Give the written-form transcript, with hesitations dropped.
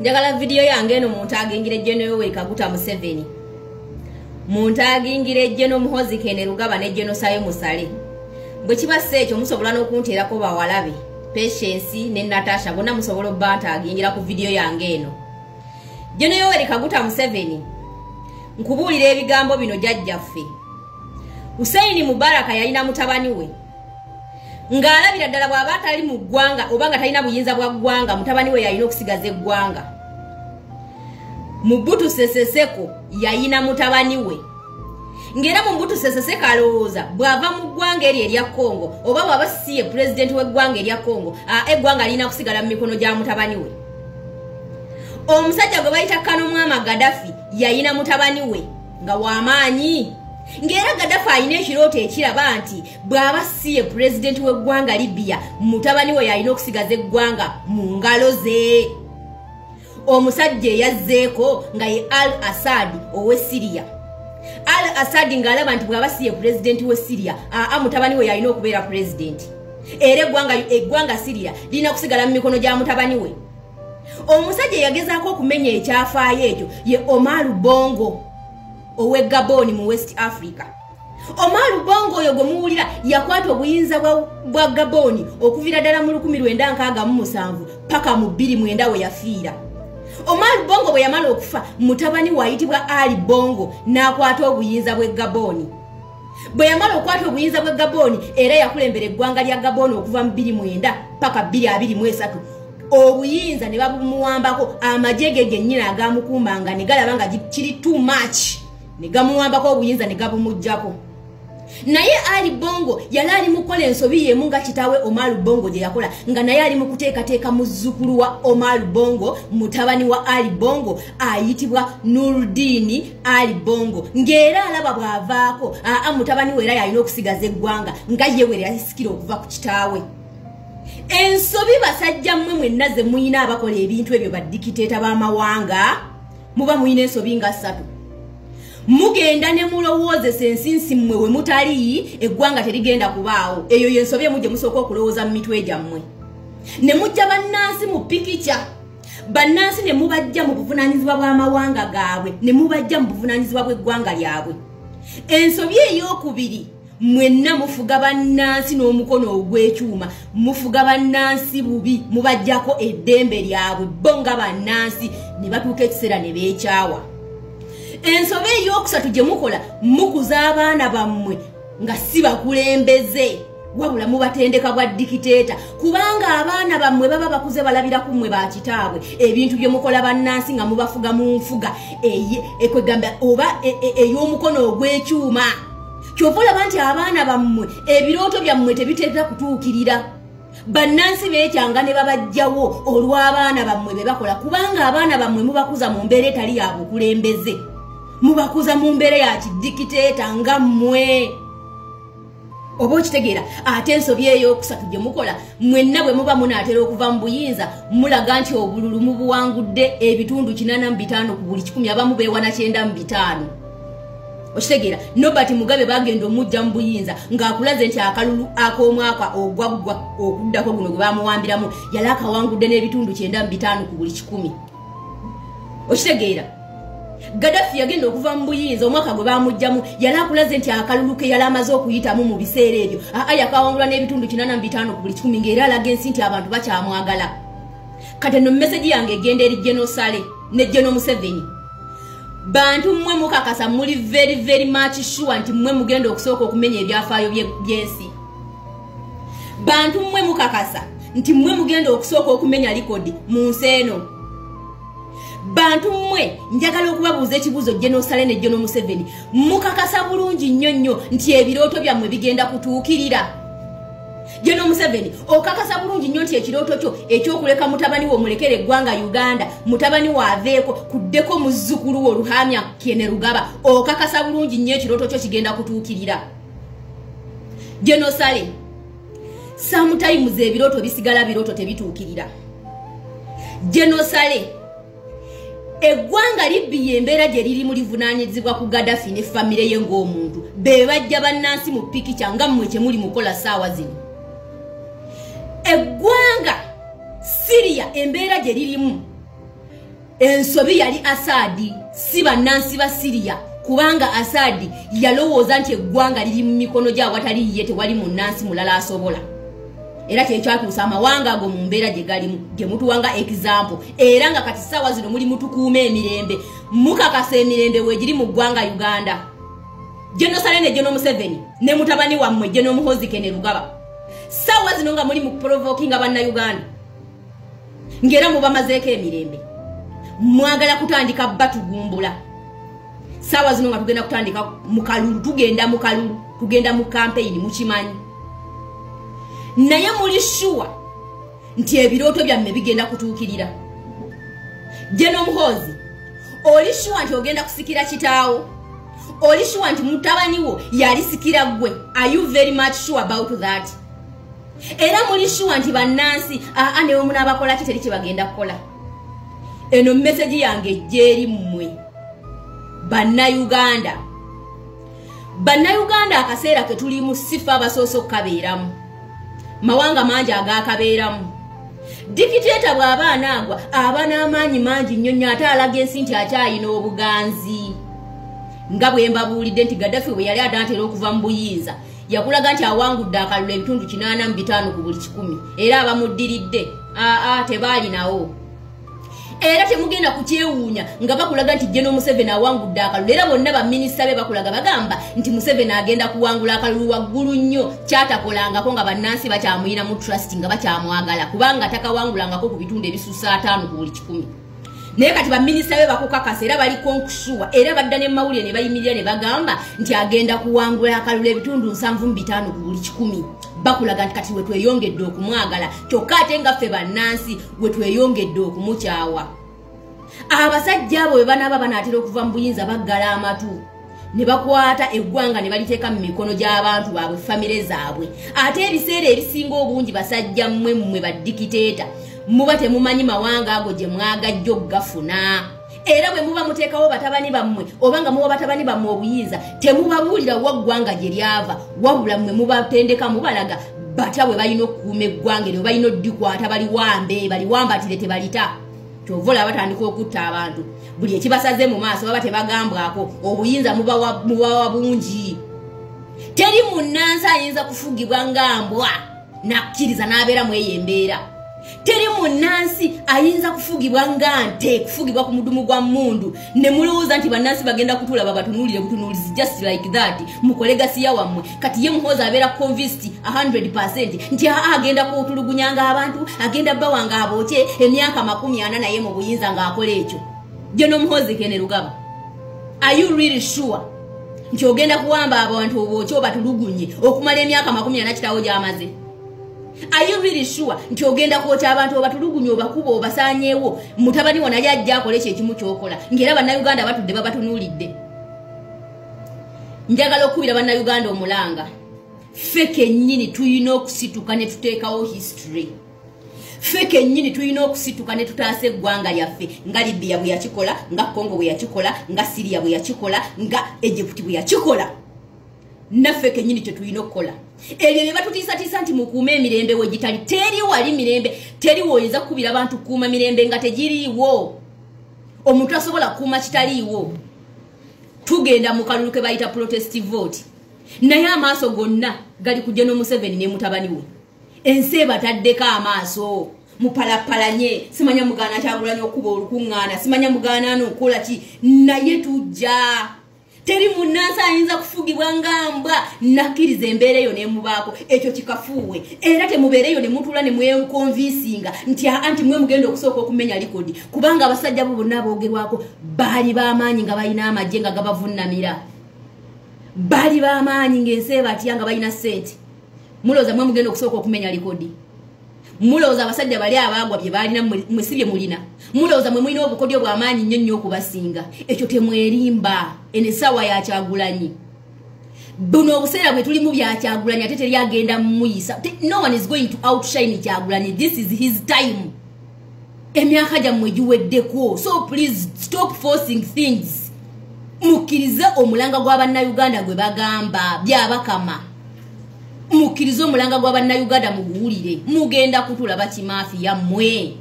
Njagala video yange eno muntu agingire General Yoweri Kaguta Museveni. Muntu agingire General Muhoozi Kainerugaba ne General Sayo Musale. Bwe kibase ekyo musobola n'okunteerako bawalabe. Patience ne Natasha bonna musobola obbanta agingira ku video yange eno. General Yoweri Kaguta Museveni. Nkubuulira ebigambo bino jjajjaffe. Hussein Mubaraka yalina mutabani we. Ngaalabira ddala bw'aba atali mu ggwanga oba nga talina buyinza bwa ggwanga mutabani we yalina okusigaza eggwanga. Mobutu Sese Seko yalina mutabani we. Ngera Mobutu Sese Seko alowooza bw'ava mu ggwanga eri erya Congo oba bw'aba si ye president w'eggwanga erya Congo eggwanga alina kusigala mu mikono gya mutabani we. Omusajja gwe bayita Kano Mwama Gaddafi yalina mutabani we nga w'amaanyi. Ngera Gaddafi alina ekirooto ekiraba nti bw'aba si ye president w'eggwanga Libya mutabani we yalina okusigaza eggwanga mu ngalo ze. Omusajja yazzeeko nga ye Al-Assad ow'e Syria. Al-Assad ng'alaba nti bw'aba si ye president w'e Syria mutabani we yalina okubeera president. Era eggwanga Syria lirina kusigala mu mikono gya mutabani we. Omusajja yagezaako okumenya ekyafaayo ekyo ye Omar Bongo owe Gabon mu West Africa. Omar Bongo oyo gwe muwulira yakwata obuyinza bwa Gabon okuvira ddala mu 1967 paka mu 2009 we yafiira. Omar Bongo bwe yamala okufa mutabani wayitibwa Ali Bongo n'akwata obuyinza bwe Gabon. Bwe yamala okwata obuyinza bwe Gabon era yakulembera eggwanga lya Gabon okuva mu 2009 paka 2023. Obuyinza ne babumuwambako amajege gennyina agamukuumanga ne galaba nga kiri too much. Ne gamuwambako obuyinza ne gabumujjako. Naye Ali Bongo yali ali mukola ensobi yemu nga kitaawe Omar Bongo gye yakola nga naye ali mu kuteekateeka muzzukulu wa Omar Bongo mutabani wa Ali Bongo ayitibwa Nuruddin Ali Bongo. Ng'era alaba bw'avaako mutabani we era yalina okusigaza eggwanga nga ye we yasikira okuva ku kitaawe. Ensobi basajja mmwe mwenna ze muyina abakola ebintu ebyo baddikiteeta b'amawanga muba muyina ensobi nga 3. Mugenda ne mulowoozesa ensinsi mmwe we mutali eggwanga terigenda kubaawo. Eyo yensobye mujje musooka okulowooza mu mitwe gyammwe. Ne mujja bannansi mu pikica. Bannansi ne mubajja mu buvunaanyizibwa bw'amawanga gaabwe ne mubajja mu buvunaanyizibwa bw'eggwanga lyabwe. Ensobye ey'okubiri mwenna mufuga bannansi n'omukono ogw'ekyuma. Mufuga bannansi bubi mubajjako eddembe lyabwe bo nga bannansi ne batuuka ekiseera ne beekyawa. Ensobe ey'okusatu gye mukola mukuza abaana bammwe nga si bakulembeze wabula mubatendeka bwa dikiteeta kubanga abaana bammwe baba bakuze balabira ku mmwe ba kitaabwe. Ebintu bye mukola bannansi nga mubafuga mu nfuga ekwegamba oba ey'omukono ogw'ekyuma. Kyova olaba nti abaana bammwe ebirooto byammwe tebiteetera kutuukirira. Bannansi beekyanga ne babajjawo olw'abaana bammwe be bakola kubanga abaana bammwe mubakuza mu mbeera etali ya bukulembeze. Mubakuza mu mbeera ya kidikiteeta nga mmwe. Oba okitegeera ate ensobi ey'okusatu gye mukola mwenna bwe muba munaatera okuva mu buyinza mulaga nti obululu mubuwangudde ebitundu 85 ku buli 100 abamu beewana 95. Okitegeera Nobert Mugabe bagenda omujja mu buyinza ng'akulaze nti akalulu ak'omwaka ogwaggwa okuddako guno gwe bamuwambiramu yali akawangudde n'ebitundu 95 ku buli 100. Okitegeera Gaddafi yagenda okuva mu buyinza omwaka gwe bamujjamu yali akulaze nti akalulu ke yali amaze okuyitamu mu biseera ebyo yakawangula n'ebitundu 85 ku buli 100 ng'era alaga ensi nti abantu bakyamwagala. Kati no message yange egenda eri General Sale ne General Museveni. Bantu mmwe mukakasa muli very much sure nti mmwe mugenda okusooka okumenya ebyafaayo by'ensi. Bantu mmwe mukakasa nti mmwe mugenda okusooka okumenya likodi mu nsi eno. Bantu mmwe njagala okubabuuza ekibuuzo General Sale ne General Museveni mukakasa bulungi nnyo nti ebirooto byammwe bigenda kutuukirira. General Museveni okakasa bulungi nnyo nti ekirooto kyo ekyokuleka mutabani wo mulekere eggwanga Uganda mutabani wo aveeko kuddeko muzzukulu wo Ruhamya Kainerugaba okakasa bulungi nnyo ekirooto kyo kigenda kutuukirira. General Sale sometimes ebirooto bisigala birooto tebituukirira. General Sale eggwanga Libya embeera gye liri mu livunaanyizibwa ku Gaddafi ne famire ye ng'omuntu be bajja bannansi mu pikica nga mmwe kye muli mukola ssaawa zino. Eggwanga Syria embeera gye lirimu ensobi yali Assad si bannansi ba Syria kubanga Assad yalowooza nti eggwanga liri mu mikono gya watali ye tewali munnansi mulala asobola era kyekyatuusa amawanga ago mu mbeera gye galimu gye mutuwanga example era nga kati ssaawa zino muli mutukuuma emirembe mukakasa emirembe weegiri mu ggwanga Uganda General Salene General Museveni ne mutabani wammwe General Muhoozi Kainerugaba ssaawa zino nga muli mu provokinga bannayuganda ngera mubamazeeko emirembe mwagala kutandika batugumbula ssaawa zino nga tugenda kutandika mu kalulu tugenda mu campaign mukimanyi naye muli sure nti ebirooto byamme bigenda kutuukirira General Muhoozi oli sure nti ogenda kusikira kitaawo oli sure nti mutabani wo yalisikira gwe are you very much sure about that era muli sure nti bannansi newe munaabakola kiteri kye bagenda kukola eno message yange ejjeeri mmwe bannayuganda akaseera ke tulimu sifa abasoose okukabeeramu mawanga mangi agaakabeeramu dikiteeta bw'abaana agwa aba n'amaanyi mangi nnyo nnyo ate alaga ensi nti akyayina obuganzi nga bwe mbabuulidde nti Gaddafi bwe yali atantera okuva mu buyinza yakulaga nti awangudde akalulu ebitundu 85 ku buli 100 era abamuddiridde tebaalinawo era temugenda kukyewuunya nga bakulaga nti General Museveni awangudde akalulu era bonna baminisita be bakulaga bagamba nti Museveni agenda kuwangula akalulu waggulu nnyo kyatakolangako nga bannansi bakyamuyina mu trust nga bakyamwagala kubanga takawangulangako ku bitundu ebisusa 5 ku buli 100 naye kati baminisita be bakukakasa era baliko nkusuwa era badda ne mawulire ne bayimirira ne bagamba nti agenda kuwangula akalulu ebitundu 75 ku buli 100 bakulaga nti kati wetweyongedde okumwagala kyokka ate nga ffe bannansi wetweyongedde okumukyawa abasajja abo bwe banaaba banaatera okuva mu buyinza baggala amatu ne bakwata eggwanga ne baliteeka mu mikono gy'abantu baabwe famire zaabwe ate ebiseera ebisinga obungi basajja mmwe baddikiteeta muba temumanyi mawanga ago gye mwagajja okugafuna era bwe muba muteekawo batabani bammwe obanga muba batabani bammwe obuyinza temubabuulira waggwanga gye lyava wabula mmwe mubatendeka mubalaga batya bwe balina okukuuma eggwanga eryo balina oddikwata baliwambatire tebalita kyovola batandika okutta abantu buli ekibasaze mu maaso baba tebagambwako obuyinza mubawa bungi teri munnansi ayinza kufugibwa ngambwa nakkiriza n'abeera mu eyo embeera teri munnansi ayinza kufugibwa ngante kufugibwa ku mudumu gwa mundu ne mulowooza nti bannansi bagenda kutulaba batunuulire butunuulizi just like that mukole gasiya wammwe kati ye Muhoozi abeera convinced 100% nti agenda kutulugunyanga abantu agenda bawanga abooke emyaka 40 naye mu buyinza ng'akola ekyo General Muhoozi Kainerugaba are you really sure nti ogenda kuwamba abantu obooke obatulugunye okumala emyaka 40 kitaawo gy'amaze are you really sure nti ogenda kwokya abantu obatulugunye obakuba obasaanyeewo mutabani wo naye ajja akola ekyo ekimu ky'okola ng'era bannayuganda batudde babatunuulidde njagala okubira bannayuganda omulanga ffe kennyini tulina okusituka ne tuteekawo history ffe kennyini tulina okusituka ne tutaasa eggwanga lyaffe nga Libya bwe yakikola nga Congo bwe yakikola nga Syria bwe yakikola nga Egypt bwe yakikola naffe kennyini kye tulina okukola ebyo bye batutiisatiisa nti mukuuma emirembe we gitali teri wali mirembe teri woyinza kukubira abantu kukuuma mirembe nga tegiriiwo omuntu asobola kukuuma kitaliiwo tugenda mu kalulu ke bayita protest vote naye amaaso gonna gali ku General Museveni ne mutabani we ensi ebataddeko amaaso mupalapalanye simanya mugaana Kyagulanyi okuba olukuŋŋaana simanya mugaana n'okukola ki naye tujja teri munnansi ayinza kufugibwa ngambwa nakkiriza embeera eyo nemubaako ekyo kikafuuwe era temubeere eyo ne mutuula ne mwekonvinsinga nti mwe mugenda okusooka okumenya likodi kubanga abasajja bo bonna aboogerwako baali b'amaanyi nga balina amagye nga gabavunnamira baali b'amaanyi ng'ensi batya nga balina ssente mulowooza mwe mugenda okusooka okumenya likodi mulowooza abasajja bali abaagwa bye balina mwe si bye mulina mulowooza mwe mulina obukodyo bw'amaanyi nnyo nnyo okubasinga ekyo temwerimba eno essaawa ya Kyagulanyi buno obuseera bwe tulimu bya Kyagulanyi ate teri agenda mumuyisa no one is going to outshine Kyagulanyi this is his time emyaka gyammwe giweddeko so please stop forcing things mukkirize omulanga gw'abannayuganda gwe bagamba byabakama mukkirize omulanga gw'abannayuganda muguwulire mugenda kutulaba kimaafi yammwe